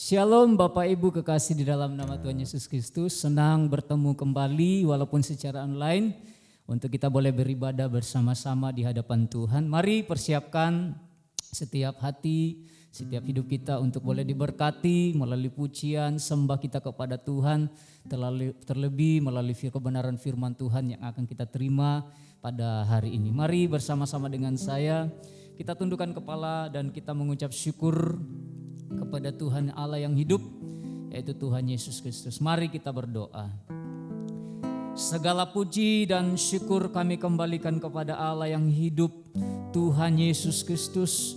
Shalom Bapak Ibu kekasih di dalam nama Tuhan Yesus Kristus. Senang bertemu kembali walaupun secara online untuk kita boleh beribadah bersama-sama di hadapan Tuhan. Mari persiapkan setiap hati, setiap hidup kita untuk boleh diberkati melalui pujian, sembah kita kepada Tuhan, terlebih melalui kebenaran firman Tuhan yang akan kita terima pada hari ini. Mari bersama-sama dengan saya kita tundukkan kepala dan kita mengucap syukur kepada Tuhan Allah yang hidup, yaitu Tuhan Yesus Kristus. Mari kita berdoa. Segala puji dan syukur kami kembalikan kepada Allah yang hidup, Tuhan Yesus Kristus.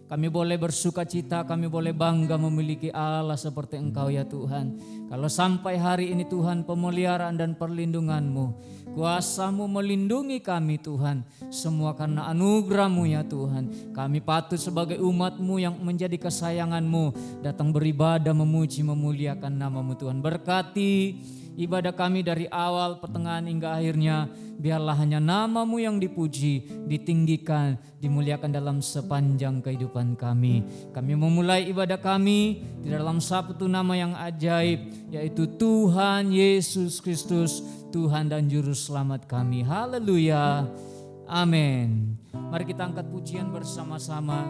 Kami boleh bersuka cita, kami boleh bangga memiliki Allah seperti Engkau ya Tuhan. Kalau sampai hari ini Tuhan, pemeliharaan dan perlindungan-Mu, kuasa-Mu melindungi kami Tuhan. Semua karena anugerah-Mu ya Tuhan. Kami patut sebagai umat-Mu yang menjadi kesayangan-Mu datang beribadah, memuji, memuliakan nama-Mu Tuhan. Berkati ibadah kami dari awal, pertengahan hingga akhirnya. Biarlah hanya nama-Mu yang dipuji, ditinggikan, dimuliakan dalam sepanjang kehidupan kami. Kami memulai ibadah kami di dalam satu nama yang ajaib, yaitu Tuhan Yesus Kristus, Tuhan dan Juru Selamat kami. Haleluya, amin. Mari kita angkat pujian bersama-sama,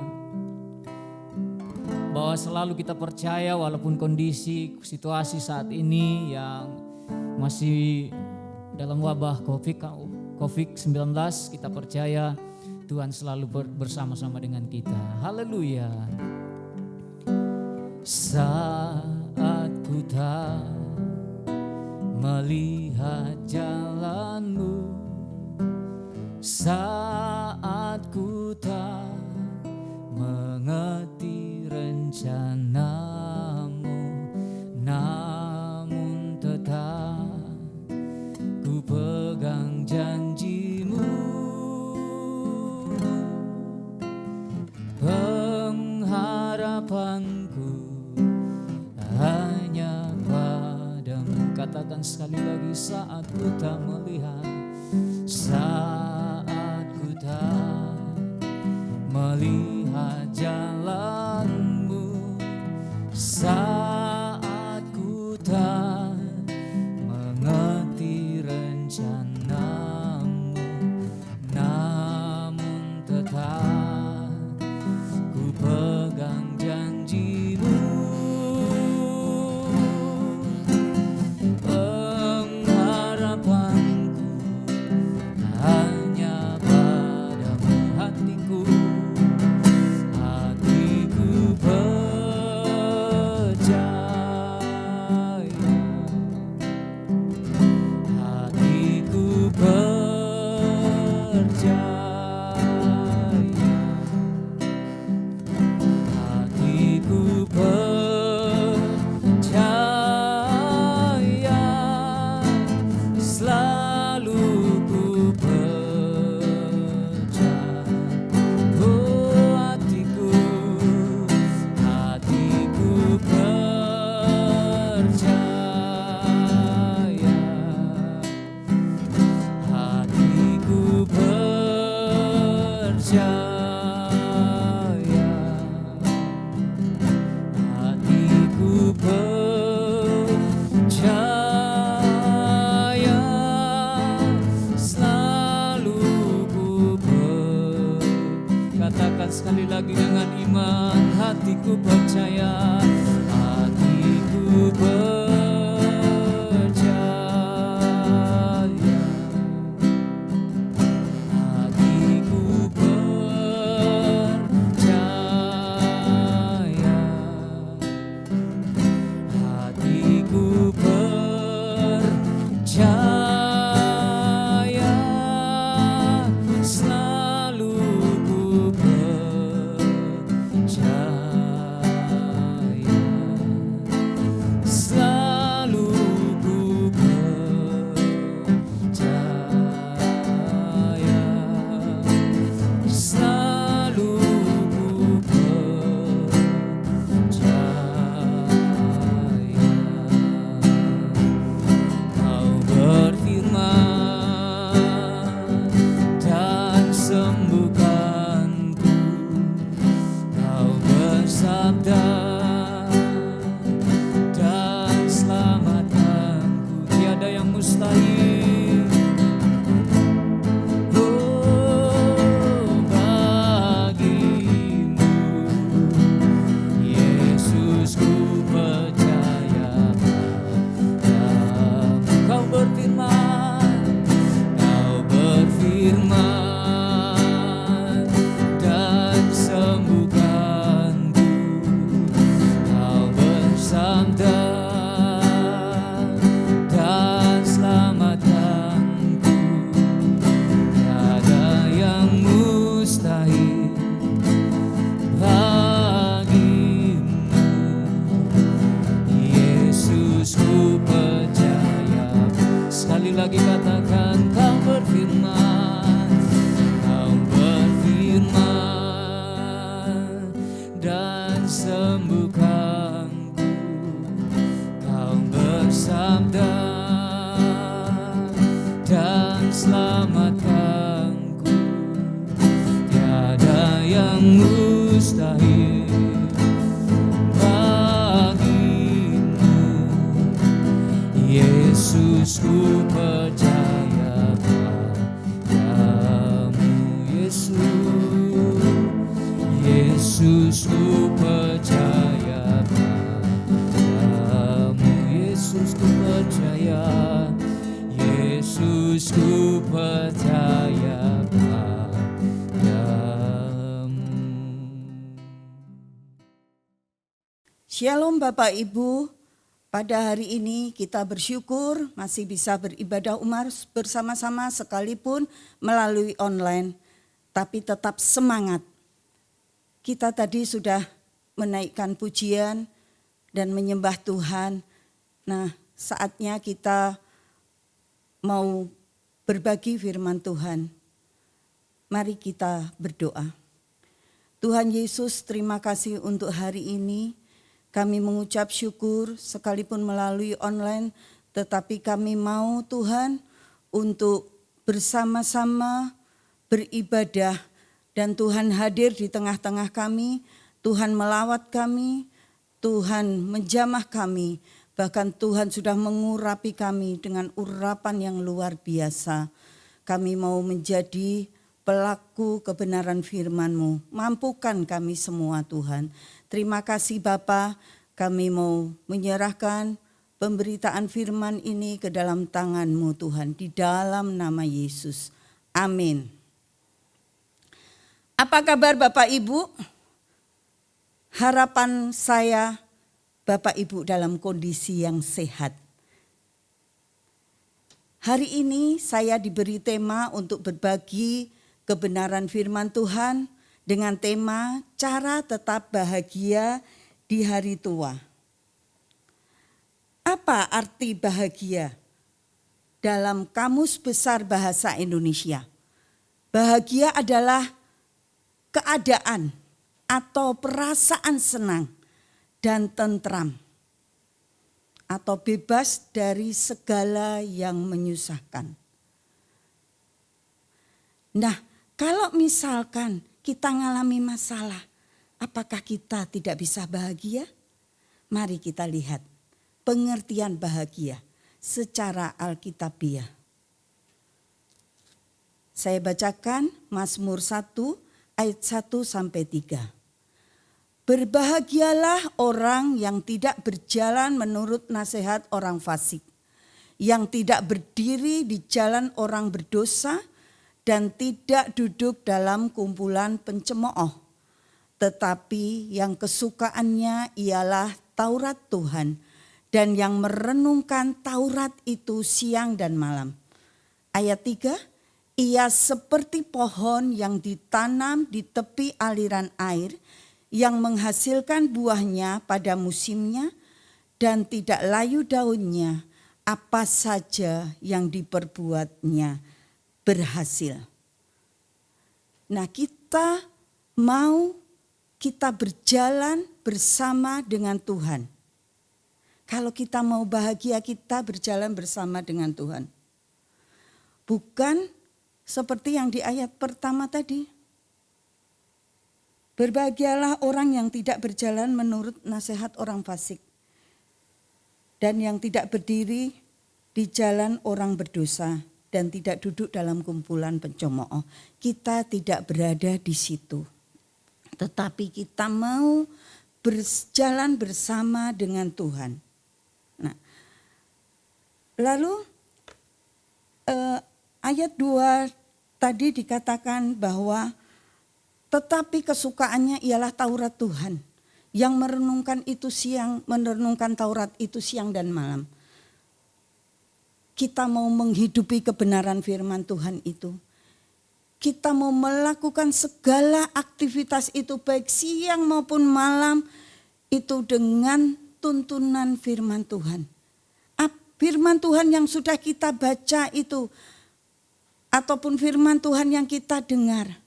bahwa selalu kita percaya walaupun kondisi, situasi saat ini yang masih dalam wabah COVID-19, kita percaya Tuhan selalu bersama-sama dengan kita. Haleluya. Saat ku tak melihat jalan-Mu, saat ku tak mengerti rencana-Mu, namun tetap ku pegang janji-Mu. Pengharapanku hanya Padamu. Katakan sekali lagi, saat ku tak melihat, saat ku tak melihat jalan-Mu, saat ku tak mengerti rencana-Mu, namun tetap ku pegang janji-Mu. Pengharapanku hanya Padamu. Hatiku percaya, hatiku percaya, hatiku percaya, selalu ku percaya. Oh hatiku percaya, hatiku percaya, hatiku percaya, selalu ku katakan sekali lagi dengan iman, hatiku percaya, hatiku percaya, hatiku percaya, hatiku percaya, selalu ku percaya, selalu selamatkanku. Tiada yang mustahil bagimu, Yesus, ku percaya padamu. Yesus, ku percaya padamu. Yesus, ku percaya. Yesus, ku percaya padamu. Shalom Bapak Ibu, pada hari ini kita bersyukur masih bisa beribadah umat bersama-sama sekalipun melalui online, tapi tetap semangat. Kita tadi sudah menaikkan pujian dan menyembah Tuhan. Nah, saatnya kita mau berbagi firman Tuhan. Mari kita berdoa. Tuhan Yesus, terima kasih untuk hari ini. Kami mengucap syukur sekalipun melalui online, tetapi kami mau Tuhan untuk bersama-sama beribadah dan Tuhan hadir di tengah-tengah kami, Tuhan melawat kami, Tuhan menjamah kami, bahkan Tuhan sudah mengurapi kami dengan urapan yang luar biasa. Kami mau menjadi pelaku kebenaran firman-Mu, mampukan kami semua Tuhan. Terima kasih Bapa, kami mau menyerahkan pemberitaan firman ini ke dalam tangan-Mu Tuhan, di dalam nama Yesus. Amin. Apa kabar Bapak Ibu? Harapan saya Bapak Ibu dalam kondisi yang sehat. Hari ini saya diberi tema untuk berbagi kebenaran firman Tuhan dengan tema cara tetap bahagia di hari tua. Apa arti bahagia? Dalam Kamus Besar Bahasa Indonesia, bahagia adalah keadaan atau perasaan senang dan tentram atau bebas dari segala yang menyusahkan. Nah, kalau misalkan kita mengalami masalah, apakah kita tidak bisa bahagia? Mari kita lihat pengertian bahagia secara alkitabiah. Saya bacakan Mazmur 1 ayat 1 sampai 3. Berbahagialah orang yang tidak berjalan menurut nasihat orang fasik, yang tidak berdiri di jalan orang berdosa, dan tidak duduk dalam kumpulan pencemooh, tetapi yang kesukaannya ialah Taurat Tuhan, dan yang merenungkan Taurat itu siang dan malam. Ayat 3, ia seperti pohon yang ditanam di tepi aliran air, yang menghasilkan buahnya pada musimnya, dan tidak layu daunnya, apa saja yang diperbuatnya berhasil. Nah, kita berjalan bersama dengan Tuhan. Kalau kita mau bahagia, kita berjalan bersama dengan Tuhan. Bukan seperti yang di ayat pertama tadi. Berbahagialah orang yang tidak berjalan menurut nasihat orang fasik, dan yang tidak berdiri di jalan orang berdosa, dan tidak duduk dalam kumpulan pencemooh. Kita tidak berada di situ. Tetapi kita mau berjalan bersama dengan Tuhan. Nah, lalu ayat 2 tadi dikatakan bahwa tetapi kesukaannya ialah Taurat Tuhan, yang merenungkan Taurat itu siang dan malam. Kita mau menghidupi kebenaran firman Tuhan itu. Kita mau melakukan segala aktivitas itu baik siang maupun malam itu dengan tuntunan firman Tuhan. Firman Tuhan yang sudah kita baca itu ataupun firman Tuhan yang kita dengar.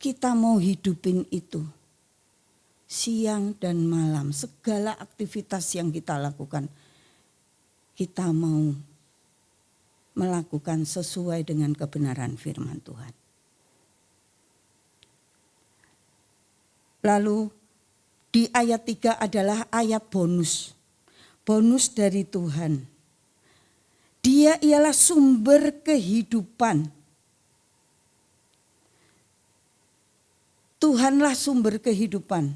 Kita mau hidupin itu siang dan malam, segala aktivitas yang kita lakukan. Kita mau melakukan sesuai dengan kebenaran firman Tuhan. Lalu di ayat 3 adalah ayat bonus. Bonus dari Tuhan. Dia ialah sumber kehidupan. Tuhanlah sumber kehidupan.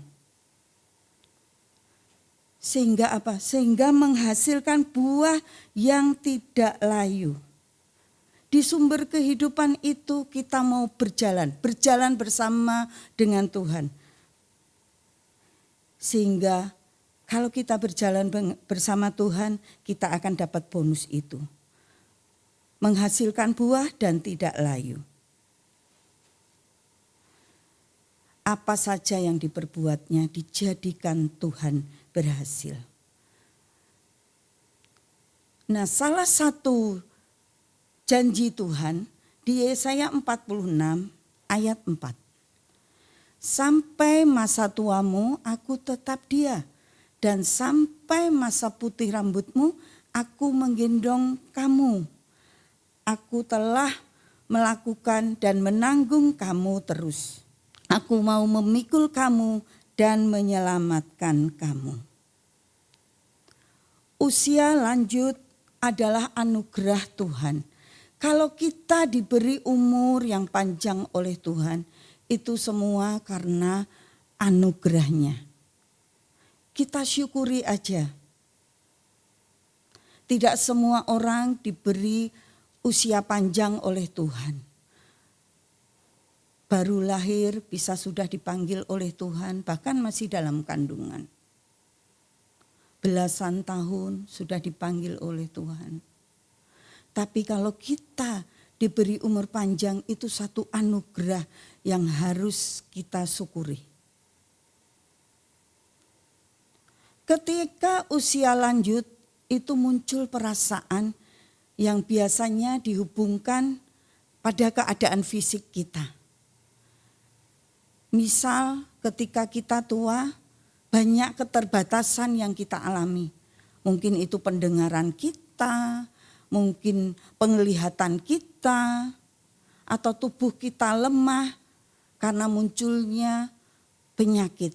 Sehingga apa? Sehingga menghasilkan buah yang tidak layu. Di sumber kehidupan itu kita mau berjalan bersama dengan Tuhan. Sehingga kalau kita berjalan bersama Tuhan, kita akan dapat bonus itu. Menghasilkan buah dan tidak layu. Apa saja yang diperbuatnya dijadikan Tuhan berhasil. Nah, salah satu janji Tuhan di Yesaya 46 ayat 4. Sampai masa tuamu aku tetap dia, dan sampai masa putih rambutmu aku menggendong kamu. Aku telah melakukan dan menanggung kamu terus. Aku mau memikul kamu dan menyelamatkan kamu. Usia lanjut adalah anugerah Tuhan. Kalau kita diberi umur yang panjang oleh Tuhan, itu semua karena anugerahnya. Kita syukuri aja. Tidak semua orang diberi usia panjang oleh Tuhan. Baru lahir bisa sudah dipanggil oleh Tuhan, bahkan masih dalam kandungan. Belasan tahun sudah dipanggil oleh Tuhan. Tapi kalau kita diberi umur panjang, itu satu anugerah yang harus kita syukuri. Ketika usia lanjut, itu muncul perasaan yang biasanya dihubungkan pada keadaan fisik kita. Misal ketika kita tua, banyak keterbatasan yang kita alami. Mungkin itu pendengaran kita, mungkin penglihatan kita, atau tubuh kita lemah karena munculnya penyakit.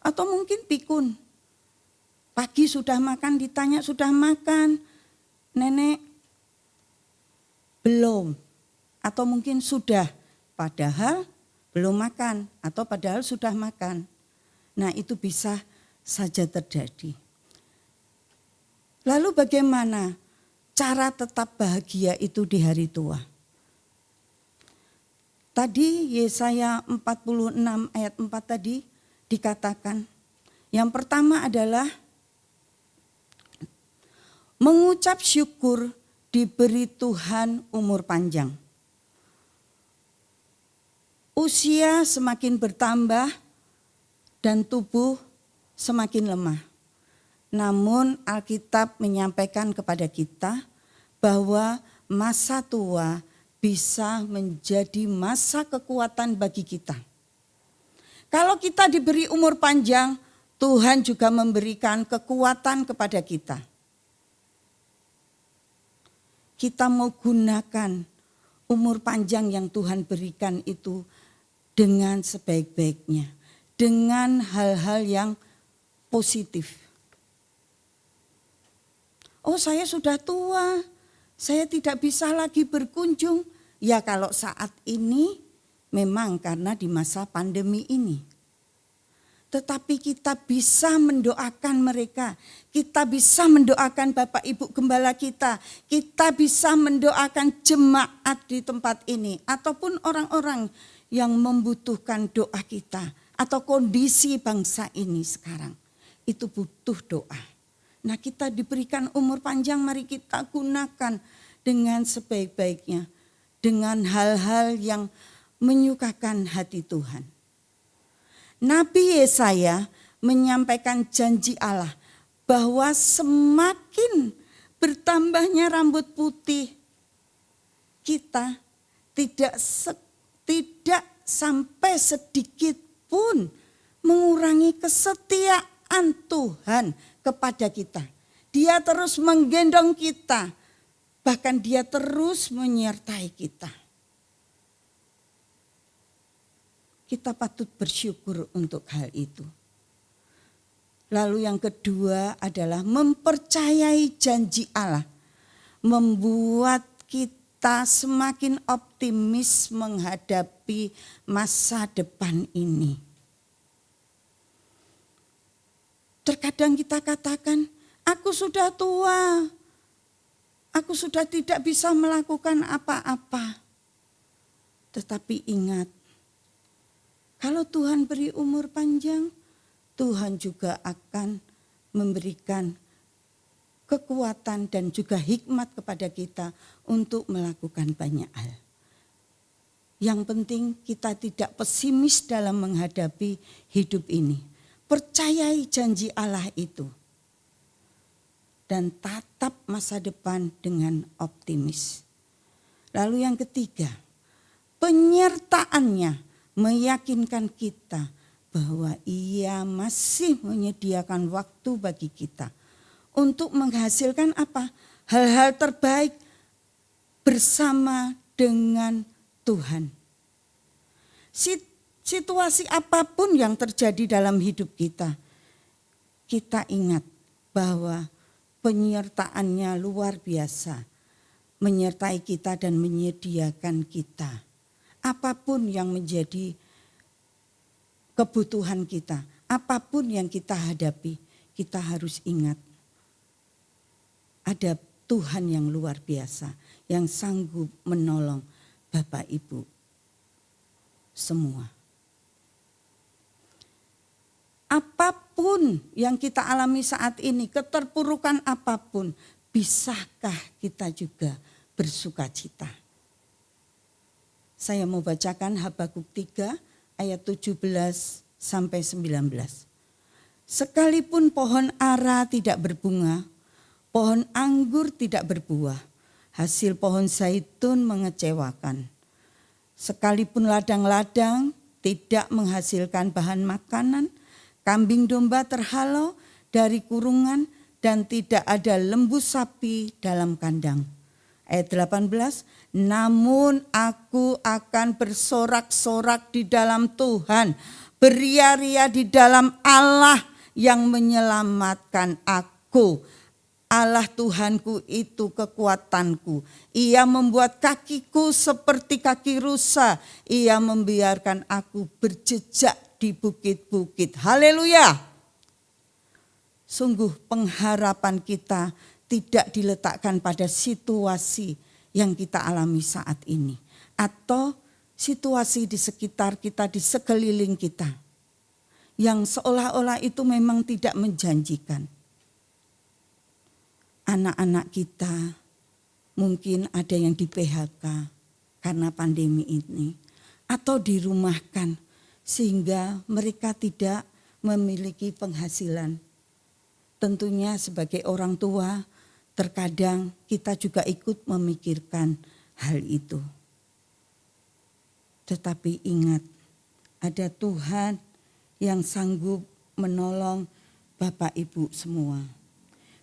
Atau mungkin pikun. Pagi sudah makan, ditanya sudah makan, nenek belum. Atau mungkin sudah, padahal belum makan atau padahal sudah makan. Nah, itu bisa saja terjadi. Lalu bagaimana cara tetap bahagia itu di hari tua? Tadi Yesaya 46 ayat 4 tadi dikatakan, yang pertama adalah mengucap syukur diberi Tuhan umur panjang. Usia semakin bertambah dan tubuh semakin lemah. Namun Alkitab menyampaikan kepada kita bahwa masa tua bisa menjadi masa kekuatan bagi kita. Kalau kita diberi umur panjang, Tuhan juga memberikan kekuatan kepada kita. Kita mau gunakan umur panjang yang Tuhan berikan itu dengan sebaik-baiknya, dengan hal-hal yang positif. Oh, saya sudah tua, saya tidak bisa lagi berkunjung. Ya, kalau saat ini memang karena di masa pandemi ini. Tetapi kita bisa mendoakan mereka, kita bisa mendoakan Bapak Ibu Gembala kita bisa mendoakan jemaat di tempat ini, ataupun orang-orang yang membutuhkan doa kita, atau kondisi bangsa ini sekarang. Itu butuh doa. Nah, kita diberikan umur panjang, mari kita gunakan dengan sebaik-baiknya, dengan hal-hal yang menyukakan hati Tuhan. Nabi Yesaya menyampaikan janji Allah bahwa semakin bertambahnya rambut putih kita tidak sampai sedikit pun mengurangi kesetiaan Tuhan kepada kita. Dia terus menggendong kita. Bahkan dia terus menyertai kita. Kita patut bersyukur untuk hal itu. Lalu yang kedua adalah mempercayai janji Allah. Membuat kita semakin optimis menghadapi masa depan ini. Terkadang kita katakan, aku sudah tua. Aku sudah tidak bisa melakukan apa-apa. Tetapi ingat, kalau Tuhan beri umur panjang, Tuhan juga akan memberikan kekuatan dan juga hikmat kepada kita untuk melakukan banyak hal. Yang penting kita tidak pesimis dalam menghadapi hidup ini. Percayai janji Allah itu. Dan tatap masa depan dengan optimis. Lalu yang ketiga, penyertaannya meyakinkan kita bahwa Ia masih menyediakan waktu bagi kita untuk menghasilkan apa? Hal-hal terbaik bersama dengan Tuhan. Situasi apapun yang terjadi dalam hidup kita, kita ingat bahwa penyertaannya luar biasa, menyertai kita dan menyediakan kita. Apapun yang menjadi kebutuhan kita, apapun yang kita hadapi, kita harus ingat ada Tuhan yang luar biasa, yang sanggup menolong Bapak Ibu semua. Apapun yang kita alami saat ini, keterpurukan apapun, bisakah kita juga bersuka cita? Saya mau bacakan Habakuk 3 ayat 17 sampai 19. Sekalipun pohon ara tidak berbunga, pohon anggur tidak berbuah, hasil pohon zaitun mengecewakan. Sekalipun ladang-ladang tidak menghasilkan bahan makanan, kambing domba terhalau dari kurungan dan tidak ada lembu sapi dalam kandang. Ayat 18, namun aku akan bersorak-sorak di dalam Tuhan, beria-ria di dalam Allah yang menyelamatkan aku. Allah Tuhanku itu kekuatanku. Ia membuat kakiku seperti kaki rusa. Ia membiarkan aku berjejak di bukit-bukit. Haleluya. Sungguh pengharapan kita tidak diletakkan pada situasi yang kita alami saat ini. Atau situasi di sekitar kita, di sekeliling kita. Yang seolah-olah itu memang tidak menjanjikan. Anak-anak kita mungkin ada yang di PHK karena pandemi ini. Atau dirumahkan sehingga mereka tidak memiliki penghasilan. Tentunya sebagai orang tua terkadang kita juga ikut memikirkan hal itu. Tetapi ingat, ada Tuhan yang sanggup menolong Bapak Ibu semua.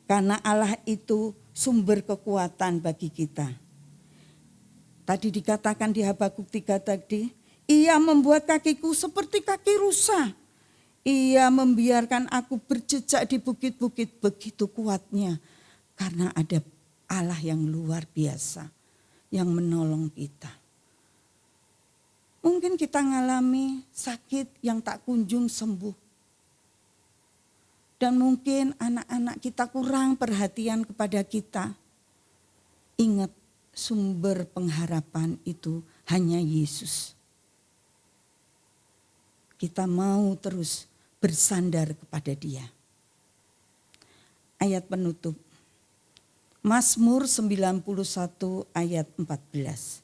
Karena Allah itu sumber kekuatan bagi kita. Tadi dikatakan di Habakuk 3 tadi, Ia membuat kakiku seperti kaki rusa. Ia membiarkan aku berjejak di bukit-bukit, begitu kuatnya. Karena ada Allah yang luar biasa yang menolong kita. Mungkin kita mengalami sakit yang tak kunjung sembuh. Dan mungkin anak-anak kita kurang perhatian kepada kita. Ingat, sumber pengharapan itu hanya Yesus. Kita mau terus bersandar kepada Dia. Ayat penutup. Mazmur 91 ayat 14.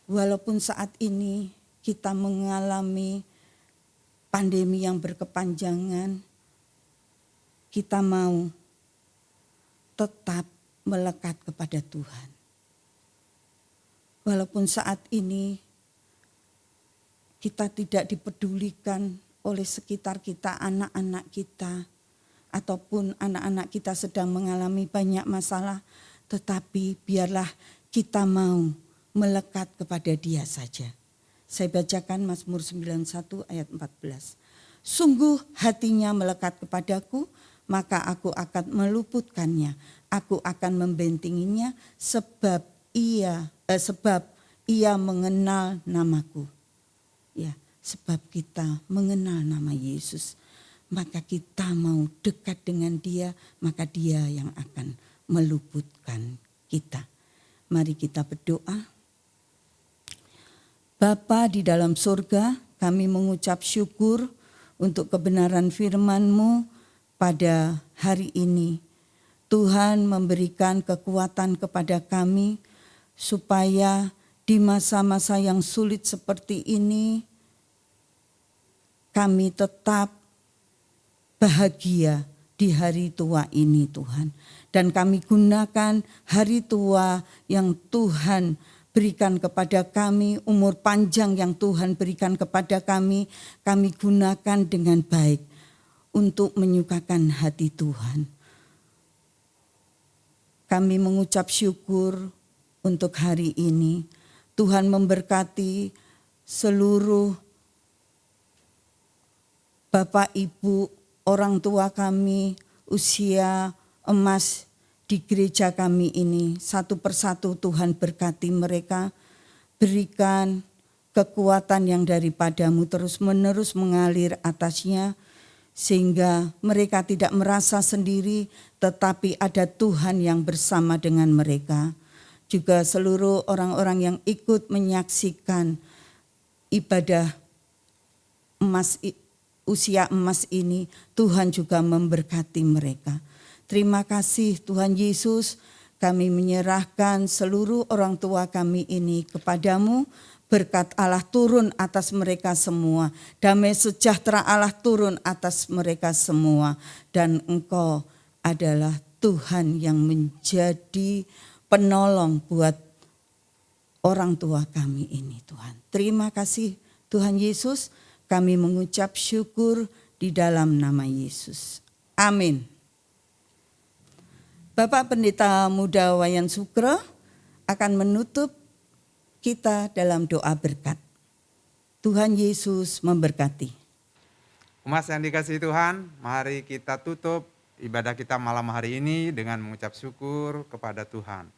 Walaupun saat ini kita mengalami pandemi yang berkepanjangan, kita mau tetap melekat kepada Tuhan. Walaupun saat ini kita tidak dipedulikan oleh sekitar kita, anak-anak kita, ataupun anak-anak kita sedang mengalami banyak masalah, tetapi biarlah kita mau melekat kepada Dia saja. Saya bacakan Mazmur 91 ayat 14. Sungguh hatinya melekat kepadaku, maka aku akan meluputkannya. Aku akan membentenginya sebab ia mengenal namaku. Ya, sebab kita mengenal nama Yesus, maka kita mau dekat dengan Dia, maka Dia yang akan meluputkan kita. Mari kita berdoa. Bapa di dalam surga, kami mengucap syukur untuk kebenaran firman-Mu pada hari ini. Tuhan memberikan kekuatan kepada kami supaya di masa-masa yang sulit seperti ini kami tetap bahagia di hari tua ini, Tuhan. Dan kami gunakan hari tua yang Tuhan berikan kepada kami, umur panjang yang Tuhan berikan kepada kami gunakan dengan baik untuk menyukakan hati Tuhan. Kami mengucap syukur untuk hari ini. Tuhan memberkati seluruh Bapak, Ibu, orang tua kami, usia emas di gereja kami ini. Satu persatu Tuhan berkati mereka, berikan kekuatan yang daripada-Mu terus-menerus mengalir atasnya, sehingga mereka tidak merasa sendiri, tetapi ada Tuhan yang bersama dengan mereka. Juga seluruh orang-orang yang ikut menyaksikan ibadah usia emas ini, Tuhan juga memberkati mereka. Terima kasih Tuhan Yesus, kami menyerahkan seluruh orang tua kami ini kepada-Mu. Berkat Allah turun atas mereka semua. Damai sejahtera Allah turun atas mereka semua. Dan Engkau adalah Tuhan yang menjadi penolong buat orang tua kami ini, Tuhan. Terima kasih Tuhan Yesus, kami mengucap syukur di dalam nama Yesus. Amin. Bapak Pendeta Muda Wayan Sugro akan menutup kita dalam doa berkat. Tuhan Yesus memberkati. Umat yang dikasihi Tuhan, mari kita tutup ibadah kita malam hari ini dengan mengucap syukur kepada Tuhan.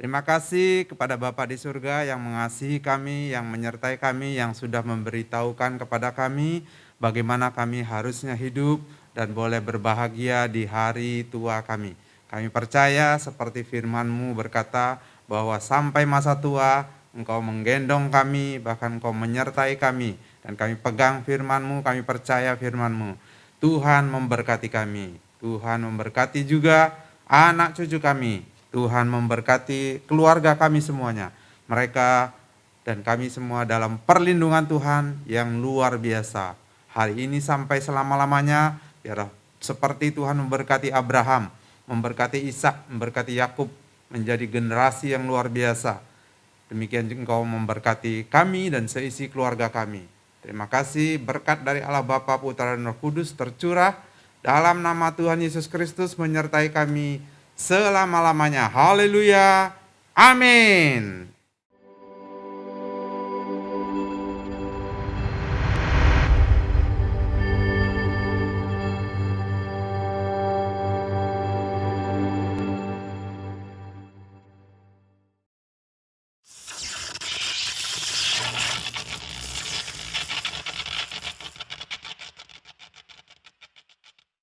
Terima kasih kepada Bapa di surga yang mengasihi kami, yang menyertai kami, yang sudah memberitahukan kepada kami bagaimana kami harusnya hidup dan boleh berbahagia di hari tua kami. Kami percaya seperti firman-Mu berkata bahwa sampai masa tua Engkau menggendong kami, bahkan Engkau menyertai kami. Dan kami pegang firman-Mu, kami percaya firman-Mu. Tuhan memberkati kami, Tuhan memberkati juga anak cucu kami. Tuhan memberkati keluarga kami semuanya. Mereka dan kami semua dalam perlindungan Tuhan yang luar biasa. Hari ini sampai selama-lamanya, biar seperti Tuhan memberkati Abraham, memberkati Ishak, memberkati Yakub menjadi generasi yang luar biasa. Demikian Engkau memberkati kami dan seisi keluarga kami. Terima kasih, berkat dari Allah Bapa, Putra dan Roh Kudus tercurah dalam nama Tuhan Yesus Kristus menyertai kami selama-lamanya. Haleluya. Amin.